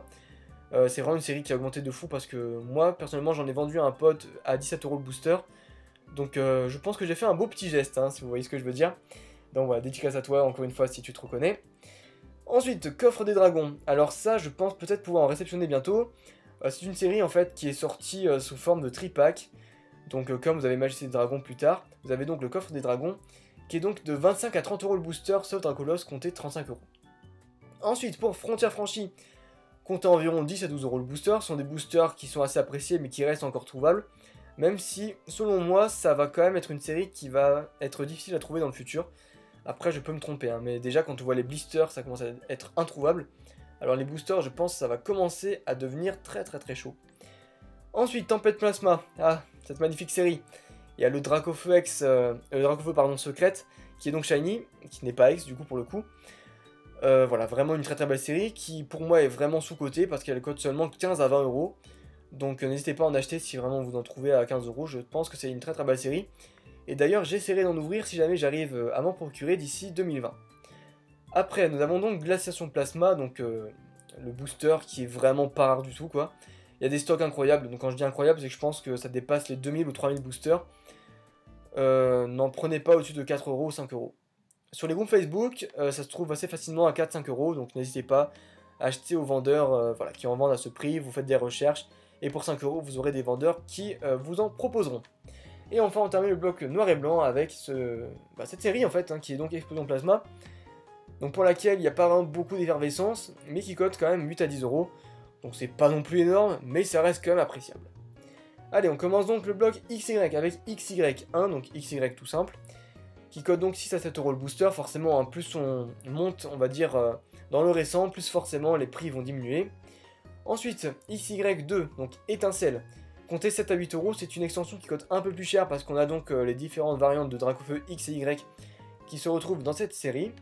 C'est vraiment une série qui a augmenté de fou parce que moi, personnellement, j'en ai vendu à un pote à 17€ le booster. Donc je pense que j'ai fait un beau petit geste, si vous voyez ce que je veux dire. Donc voilà, dédicace à toi, encore une fois, si tu te reconnais. Ensuite, Coffre des Dragons. Alors ça, je pense peut-être pouvoir en réceptionner bientôt. C'est une série en fait qui est sortie sous forme de tripack. Donc comme vous avez Majesté des Dragons plus tard, vous avez donc le Coffre des Dragons, qui est donc de 25 à 30€ le booster, sauf Dracolos, comptez 35€. Ensuite, pour Frontières Franchies, comptez environ 10 à 12€ le booster. Ce sont des boosters qui sont assez appréciés, mais qui restent encore trouvables. Même si, selon moi, ça va quand même être une série qui va être difficile à trouver dans le futur. Après, je peux me tromper, mais déjà, quand on voit les blisters, ça commence à être introuvable. Alors les boosters, je pense que ça va commencer à devenir très très très chaud. Ensuite, Tempête Plasma. Ah, cette magnifique série. Il y a le Dracofeu X, secrète, qui est donc shiny, qui n'est pas X du coup pour le coup. Voilà, vraiment une très très belle série, qui pour moi est vraiment sous-cotée, parce qu'elle coûte seulement 15 à 20€. Donc n'hésitez pas à en acheter si vraiment vous en trouvez à 15€, je pense que c'est une très très belle série. Et d'ailleurs, j'essaierai d'en ouvrir si jamais j'arrive à m'en procurer d'ici 2020. Après, nous avons donc Glaciation Plasma, donc le booster qui est vraiment pas rare du tout, quoi. Il y a des stocks incroyables, donc quand je dis incroyable, c'est que je pense que ça dépasse les 2000 ou 3000 boosters. N'en prenez pas au-dessus de 4€ ou 5€. Sur les groupes Facebook, ça se trouve assez facilement à 4-5€, donc n'hésitez pas à acheter aux vendeurs voilà, qui en vendent à ce prix, vous faites des recherches, et pour 5€, vous aurez des vendeurs qui vous en proposeront. Et enfin, on termine le bloc noir et blanc avec cette série, en fait, qui est donc Explosion Plasma, donc pour laquelle il n'y a pas vraiment beaucoup d'effervescence, mais qui cote quand même 8 à 10€, donc c'est pas non plus énorme, mais ça reste quand même appréciable. Allez, on commence donc le bloc XY avec XY1, donc XY tout simple, qui cote donc 6 à 7€ le booster. Forcément, plus on monte, on va dire, Dans le récent, plus forcément les prix vont diminuer. Ensuite, XY2, donc étincelle. Comptez 7 à 8 euros, c'est une extension qui coûte un peu plus cher parce qu'on a donc les différentes variantes de Dracofeu X et Y qui se retrouvent dans cette série.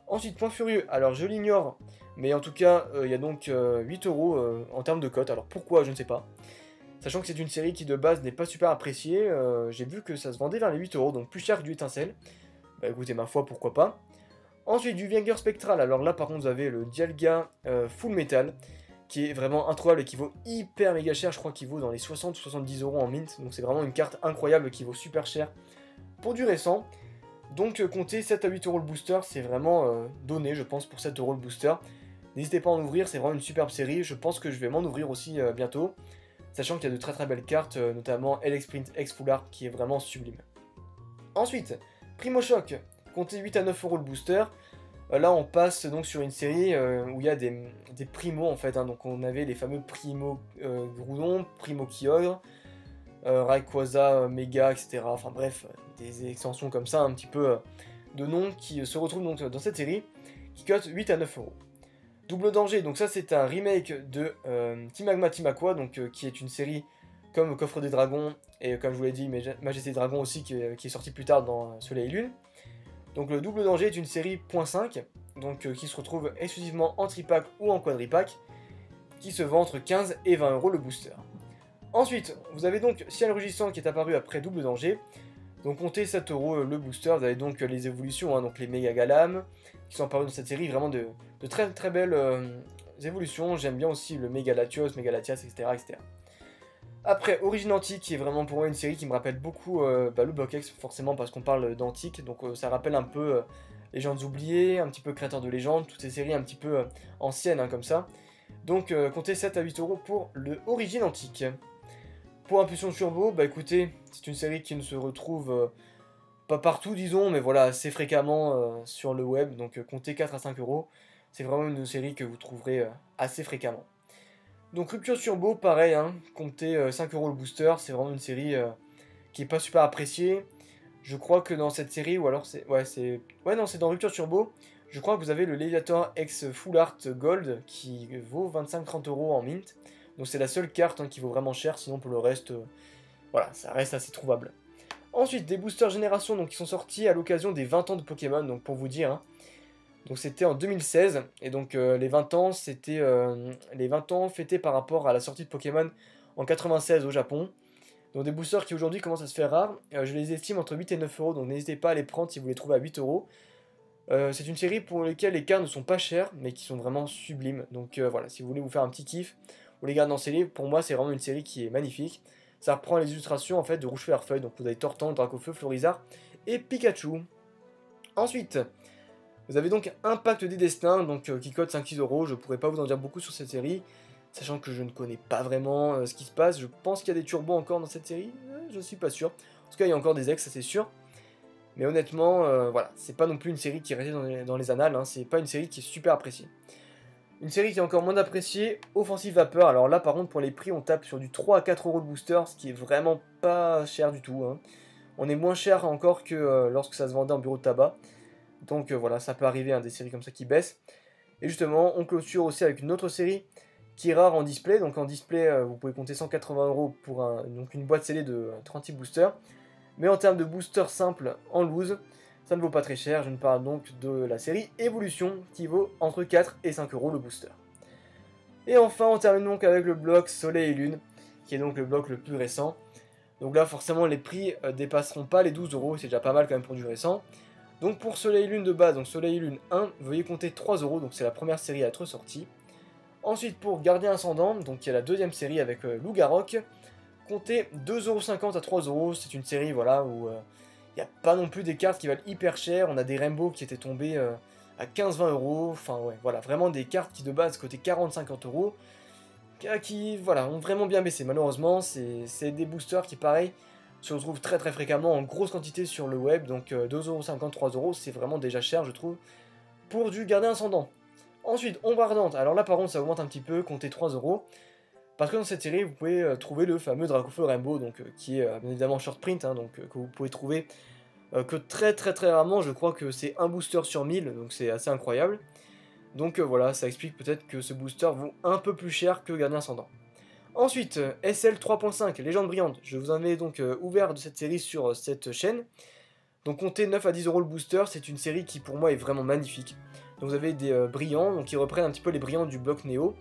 Ensuite, Point Furieux, alors je l'ignore, mais en tout cas, il y a donc 8 euros en termes de cote. Alors pourquoi, je ne sais pas. Sachant que c'est une série qui de base n'est pas super appréciée, j'ai vu que ça se vendait vers les 8 euros, donc plus cher que du étincelle. Bah écoutez, ma foi, pourquoi pas. Ensuite, du Viengeur Spectral, alors là par contre vous avez le Dialga Full Metal, qui est vraiment introuvable et qui vaut hyper méga cher, je crois qu'il vaut dans les 60 ou 70 euros en mint, donc c'est vraiment une carte incroyable qui vaut super cher pour du récent. Donc comptez 7 à 8 euros le booster, c'est vraiment donné je pense pour 7 euros le booster. N'hésitez pas à en ouvrir, c'est vraiment une superbe série, je pense que je vais m'en ouvrir aussi bientôt, sachant qu'il y a de très très belles cartes, notamment LX Print X Full Art qui est vraiment sublime. Ensuite, Primo Choc, comptez 8 à 9 euros le booster. Là, on passe donc sur une série où il y a des primos en fait. Hein. Donc, on avait les fameux Primo Groudon, Primo Kyogre, Rayquaza, Mega, etc. Enfin bref, des extensions comme ça, un petit peu de noms qui se retrouvent donc dans cette série qui cote 8 à 9 euros. Double Danger, donc ça c'est un remake de Team Magma Team Aqua, donc qui est une série comme Coffre des Dragons et comme je vous l'ai dit, Majesté des Dragons aussi qui est sorti plus tard dans Soleil et Lune. Donc le Double Danger est une série .5, donc qui se retrouve exclusivement en tripack ou en quadripack, qui se vend entre 15 et 20 euros le booster. Ensuite, vous avez donc Ciel Rugissant qui est apparu après Double Danger, donc comptez 7 euros le booster, vous avez donc les évolutions, hein, donc les Mega Galam, qui sont apparus dans cette série, vraiment de très très belles évolutions, j'aime bien aussi le Mega Latios, Mega Latias, etc., etc. Après, Origine Antique, qui est vraiment pour moi une série qui me rappelle beaucoup le Block-X, forcément parce qu'on parle d'antique, donc ça rappelle un peu Légendes oubliées, un petit peu Créateur de légendes, toutes ces séries un petit peu anciennes hein, comme ça. Donc comptez 7 à 8 euros pour le Origine Antique. Pour Impulsion Turbo, bah écoutez, c'est une série qui ne se retrouve pas partout disons, mais voilà, assez fréquemment sur le web, donc comptez 4 à 5 euros. C'est vraiment une série que vous trouverez assez fréquemment. Donc Rupture Turbo, pareil, hein, comptez 5 euros le booster, c'est vraiment une série qui est pas super appréciée. Je crois que dans cette série, ou alors c'est... Ouais, non, c'est dans Rupture Turbo, je crois que vous avez le Leviathan X Full Art Gold qui vaut 25-30 euros en mint. Donc c'est la seule carte hein, qui vaut vraiment cher, sinon pour le reste, voilà, ça reste assez trouvable. Ensuite, des boosters génération donc, qui sont sortis à l'occasion des 20 ans de Pokémon, donc pour vous dire... Hein, donc c'était en 2016, et donc les 20 ans, c'était les 20 ans fêtés par rapport à la sortie de Pokémon en 96 au Japon. Donc des boosters qui aujourd'hui commencent à se faire rares, je les estime entre 8 et 9 euros, donc n'hésitez pas à les prendre si vous les trouvez à 8 euros. C'est une série pour laquelle les cartes ne sont pas chères, mais qui sont vraiment sublimes. Donc voilà, si vous voulez vous faire un petit kiff, ou les garder dans ces livres, pour moi c'est vraiment une série qui est magnifique. Ça reprend les illustrations en fait de Rouge Feu Feuille, donc vous avez Tortan, Dracofeu, Florizard et Pikachu. Ensuite... Vous avez donc Impact des Destins, donc, qui cote 5-6 euros. Je pourrais pas vous en dire beaucoup sur cette série, sachant que je ne connais pas vraiment ce qui se passe. Je pense qu'il y a des turbos encore dans cette série, je suis pas sûr. En tout cas, il y a encore des ex, ça c'est sûr. Mais honnêtement, voilà, c'est pas non plus une série qui est restée dans les annales, hein. C'est pas une série qui est super appréciée. Une série qui est encore moins appréciée, Offensive Vapeur. Alors là, par contre, pour les prix, on tape sur du 3 à 4 euros le booster, ce qui est vraiment pas cher du tout. Hein. On est moins cher encore que lorsque ça se vendait en bureau de tabac. Donc voilà, ça peut arriver, hein, des séries comme ça qui baissent. Et justement, on clôture aussi avec une autre série qui est rare en display. Donc en display, vous pouvez compter 180 euros pour donc une boîte scellée de 36 boosters. Mais en termes de boosters simples en loose, ça ne vaut pas très cher. Je ne parle donc de la série Evolution qui vaut entre 4 et 5 euros le booster. Et enfin, on termine donc avec le bloc Soleil et Lune, qui est donc le bloc le plus récent. Donc là, forcément, les prix dépasseront pas les 12 euros. C'est déjà pas mal quand même pour du récent. Donc pour Soleil et Lune de base, donc Soleil et Lune 1, veuillez compter 3 euros, donc c'est la première série à être sortie. Ensuite pour Gardien Ascendant, donc il y a la deuxième série avec Lougarok, comptez 2,50€ à 3 euros, c'est une série voilà, où il n'y a pas non plus des cartes qui valent hyper cher, on a des Rainbow qui étaient tombés à 15-20 euros, enfin ouais, voilà, vraiment des cartes qui de base cotaient 40-50 euros, qui voilà, ont vraiment bien baissé, malheureusement, c'est des boosters qui pareil, se retrouve très très fréquemment en grosse quantité sur le web, donc 2,50€, 3€, c'est vraiment déjà cher je trouve, pour du Gardien Ascendant. Ensuite, Ombre Ardente, alors là par contre ça augmente un petit peu, comptez 3 euros, parce que dans cette série vous pouvez trouver le fameux Dracofeu Rainbow, donc, qui est bien évidemment short print, hein, donc, que vous pouvez trouver que très rarement, je crois que c'est un booster sur 1000, donc c'est assez incroyable.
Donc voilà, ça explique peut-être que ce booster vaut un peu plus cher que Gardien Ascendant. Ensuite, SL 3.5, Légende Brillante. Je vous en ai donc ouvert de cette série sur cette chaîne. Donc comptez 9 à 10 euros le booster, c'est une série qui pour moi est vraiment magnifique. Donc vous avez des brillants, donc qui reprennent un petit peu les brillants du bloc Néo.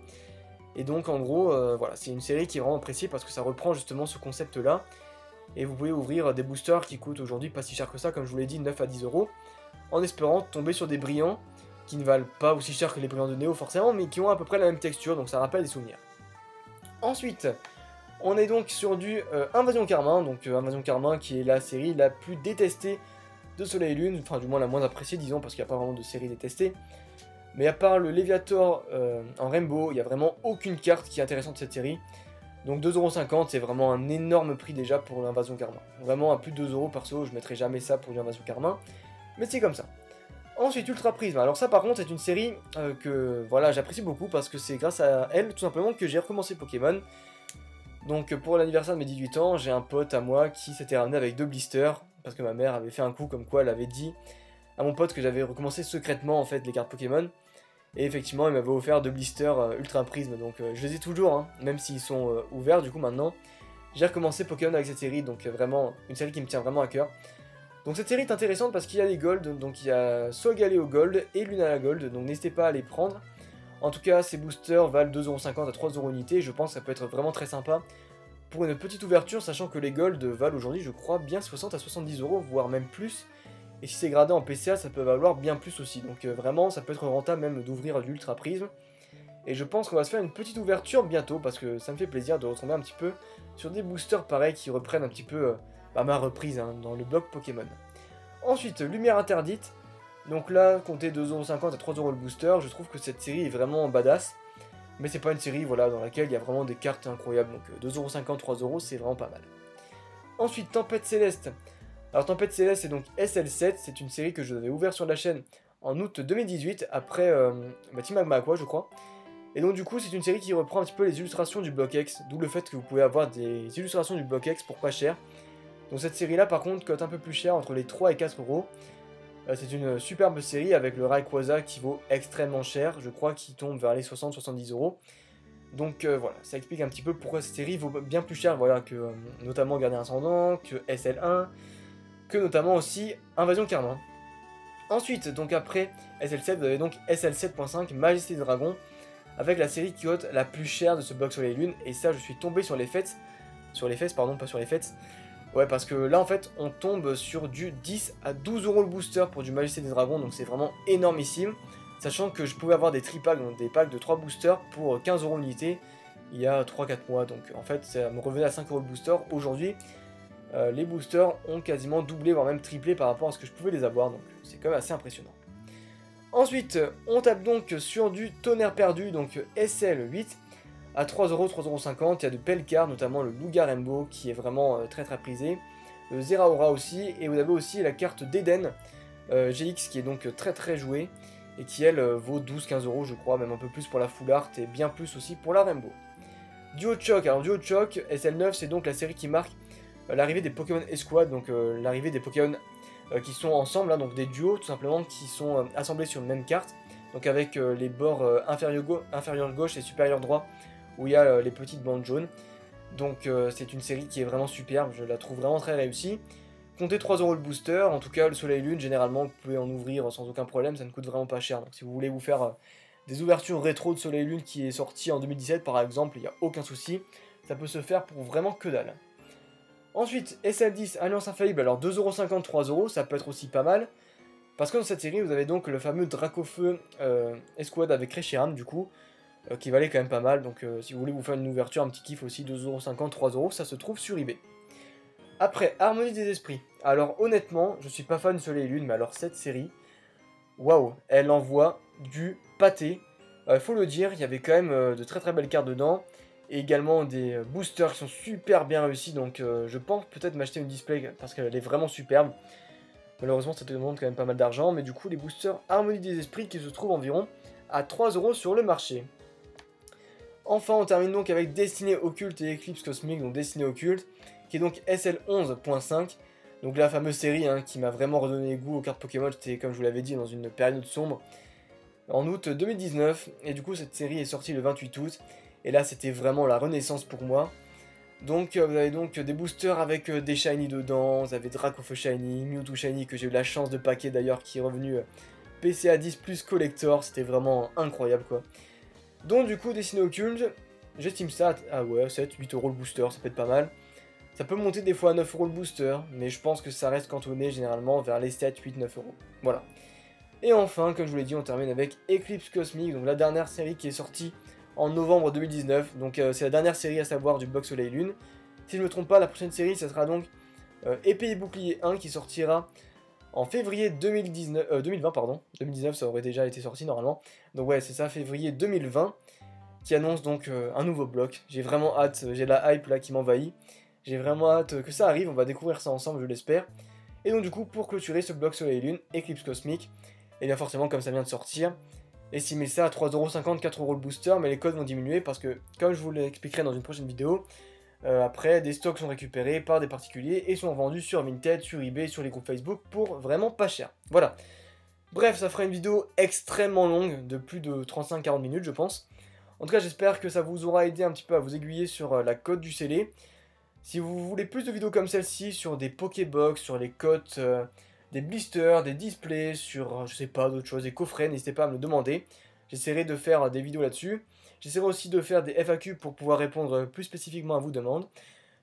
Et donc en gros, voilà, c'est une série qui est vraiment appréciée parce que ça reprend justement ce concept-là. Et vous pouvez ouvrir des boosters qui coûtent aujourd'hui pas si cher que ça, comme je vous l'ai dit, 9 à 10 euros, en espérant tomber sur des brillants qui ne valent pas aussi cher que les brillants de Néo forcément, mais qui ont à peu près la même texture, donc ça rappelle des souvenirs. Ensuite, on est donc sur du Invasion Carmin, donc Invasion Carmin qui est la série la plus détestée de Soleil et Lune, enfin du moins la moins appréciée disons, parce qu'il n'y a pas vraiment de série détestée. Mais à part le Léviator en Rainbow, il n'y a vraiment aucune carte qui est intéressante de cette série. Donc 2,50€, c'est vraiment un énorme prix déjà pour l'Invasion Carmin. Vraiment à plus de 2€ perso, je mettrai jamais ça pour l'Invasion Carmin, mais c'est comme ça. Ensuite, Ultra Prisme. Alors ça par contre c'est une série que voilà, j'apprécie beaucoup parce que c'est grâce à elle tout simplement que j'ai recommencé Pokémon. Donc pour l'anniversaire de mes 18 ans, j'ai un pote à moi qui s'était ramené avec 2 blisters, parce que ma mère avait fait un coup comme quoi elle avait dit à mon pote que j'avais recommencé secrètement en fait les cartes Pokémon. Et effectivement il m'avait offert 2 blisters Ultra Prisme, donc je les ai toujours, hein, même s'ils sont ouverts du coup maintenant. J'ai recommencé Pokémon avec cette série, donc vraiment une série qui me tient vraiment à cœur. Donc cette série est intéressante parce qu'il y a des Gold, donc il y a Solgaleo Gold et Lunala Gold, donc n'hésitez pas à les prendre. En tout cas, ces boosters valent 2,50€ à 3€ unité, et je pense que ça peut être vraiment très sympa pour une petite ouverture, sachant que les Gold valent aujourd'hui, je crois, bien 60 à 70€, voire même plus. Et si c'est gradé en PCA, ça peut valoir bien plus aussi, donc vraiment, ça peut être rentable même d'ouvrir de l'Ultra Prisme. Et je pense qu'on va se faire une petite ouverture bientôt, parce que ça me fait plaisir de retomber un petit peu sur des boosters pareils qui reprennent un petit peu ma reprise hein, dans le bloc Pokémon. Ensuite, Lumière Interdite. Donc là, comptez 2,50€ à 3€ le booster, je trouve que cette série est vraiment badass. Mais c'est pas une série voilà, dans laquelle il y a vraiment des cartes incroyables, donc 2,50€, 3€ c'est vraiment pas mal. Ensuite, Tempête Céleste. Alors Tempête Céleste c'est donc SL7, c'est une série que je avais ouvert sur la chaîne en août 2018, après Team Magma Aqua je crois. Et donc du coup c'est une série qui reprend un petit peu les illustrations du bloc X, d'où le fait que vous pouvez avoir des illustrations du bloc X pour pas cher. Donc cette série là par contre cote un peu plus cher, entre les 3 et 4€. C'est une superbe série avec le Rayquaza qui vaut extrêmement cher, je crois qu'il tombe vers les 60-70€. Donc voilà, ça explique un petit peu pourquoi cette série vaut bien plus cher voilà, que notamment Gardien Ascendant, que SL1, que notamment aussi Invasion Carmin. Ensuite, donc après SL7, vous avez donc SL7.5 Majesté des Dragons, avec la série qui cote la plus chère de ce bloc Soleil et Lune, et ça je suis tombé sur les fesses, pardon, pas sur les fêtes. Ouais, parce que là en fait on tombe sur du 10 à 12€ le booster pour du Majesté des Dragons, donc c'est vraiment énormissime. Sachant que je pouvais avoir des tripacks, donc des packs de 3 boosters pour 15€ l'unité il y a 3-4 mois. Donc en fait ça me revenait à 5€ le booster. Aujourd'hui les boosters ont quasiment doublé, voire même triplé par rapport à ce que je pouvais les avoir, donc c'est quand même assez impressionnant. Ensuite on tape donc sur du Tonnerre Perdu, donc SL8. À 3€, 3,50€, il y a de belles cartes, notamment le Lugia Rainbow qui est vraiment très très prisé, le Zeraora aussi, et vous avez aussi la carte d'Eden GX qui est donc très très jouée, et qui elle vaut 12-15€ je crois, même un peu plus pour la full art, et bien plus aussi pour la Rainbow. Duo Choc, alors Duo Choc, SL9 c'est donc la série qui marque l'arrivée des Pokémon Escouade, donc l'arrivée des Pokémon qui sont ensemble, hein, donc des duos tout simplement qui sont assemblés sur une même carte, donc avec les bords inférieur gauche et supérieur droit, où il y a les petites bandes jaunes. Donc c'est une série qui est vraiment superbe, je la trouve vraiment très réussie. Comptez 3€ le booster, en tout cas le Soleil Lune, généralement vous pouvez en ouvrir sans aucun problème, ça ne coûte vraiment pas cher. Donc si vous voulez vous faire des ouvertures rétro de Soleil Lune qui est sorti en 2017 par exemple, il n'y a aucun souci, ça peut se faire pour vraiment que dalle. Ensuite, SL10, Alliance Infaillible, alors 2,50€, 3€, ça peut être aussi pas mal. Parce que dans cette série, vous avez donc le fameux Dracofeu Escouade avec Reshiram du coup, qui valait quand même pas mal, donc si vous voulez vous faire une ouverture, un petit kiff aussi, 2,50€, 3€, ça se trouve sur eBay. Après, Harmonie des Esprits. Alors honnêtement, je suis pas fan de Soleil et Lune, mais alors cette série, waouh, elle envoie du pâté. Faut le dire, il y avait quand même de très très belles cartes dedans, et également des boosters qui sont super bien réussis, donc je pense peut-être m'acheter une display parce qu'elle est vraiment superbe. Malheureusement ça te demande quand même pas mal d'argent, mais du coup les boosters Harmonie des Esprits qui se trouvent environ à 3€ sur le marché. Enfin, on termine donc avec Destinée Occulte et Éclipse Cosmique, donc Destinée Occulte, qui est donc SL11.5, donc la fameuse série hein, qui m'a vraiment redonné goût aux cartes Pokémon. J'étais, comme je vous l'avais dit, dans une période sombre, en août 2019, et du coup cette série est sortie le 28 août, et là c'était vraiment la renaissance pour moi. Donc vous avez donc des boosters avec des shiny dedans, vous avez Dracofeu shiny, Mewtwo shiny que j'ai eu la chance de paquer d'ailleurs qui est revenu PCA 10 plus collector, c'était vraiment incroyable quoi. Donc du coup des Sinnoh-Kulge, j'estime ça à ouais, 7-8€ le booster, ça peut être pas mal. Ça peut monter des fois à 9€ le booster, mais je pense que ça reste cantonné généralement vers les 7, 8, 9€. Voilà. Et enfin, comme je vous l'ai dit, on termine avec Eclipse Cosmic, donc la dernière série qui est sortie en novembre 2019. Donc c'est la dernière série à savoir du bloc Soleil Lune. Si je ne me trompe pas, la prochaine série, ça sera donc Épée et Bouclier 1 qui sortira en février 2020, pardon. 2019, ça aurait déjà été sorti normalement. Donc ouais, c'est ça, février 2020, qui annonce donc un nouveau bloc. J'ai vraiment hâte, j'ai la hype là qui m'envahit. J'ai vraiment hâte que ça arrive, on va découvrir ça ensemble, je l'espère. Et donc du coup, pour clôturer ce bloc Soleil Lune, Eclipse Cosmic, et bien forcément, comme ça vient de sortir, estimez ça à 3,50€, 4€ le booster, mais les codes vont diminuer parce que, comme je vous l'expliquerai dans une prochaine vidéo, après, des stocks sont récupérés par des particuliers et sont vendus sur Vinted, sur eBay, sur les groupes Facebook pour vraiment pas cher. Voilà. Bref, ça fera une vidéo extrêmement longue, de plus de 35-40 minutes, je pense. En tout cas, j'espère que ça vous aura aidé un petit peu à vous aiguiller sur la cote du scellé. Si vous voulez plus de vidéos comme celle-ci sur des Pokébox, sur les cotes, des blisters, des displays, sur je sais pas d'autres choses, des coffrets, n'hésitez pas à me le demander. J'essaierai de faire des vidéos là-dessus. J'essaierai aussi de faire des FAQ pour pouvoir répondre plus spécifiquement à vos demandes.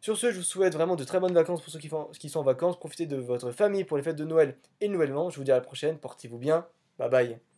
Sur ce, je vous souhaite vraiment de très bonnes vacances pour ceux qui sont en vacances. Profitez de votre famille pour les fêtes de Noël et le Nouvel An. Je vous dis à la prochaine, portez-vous bien. Bye bye.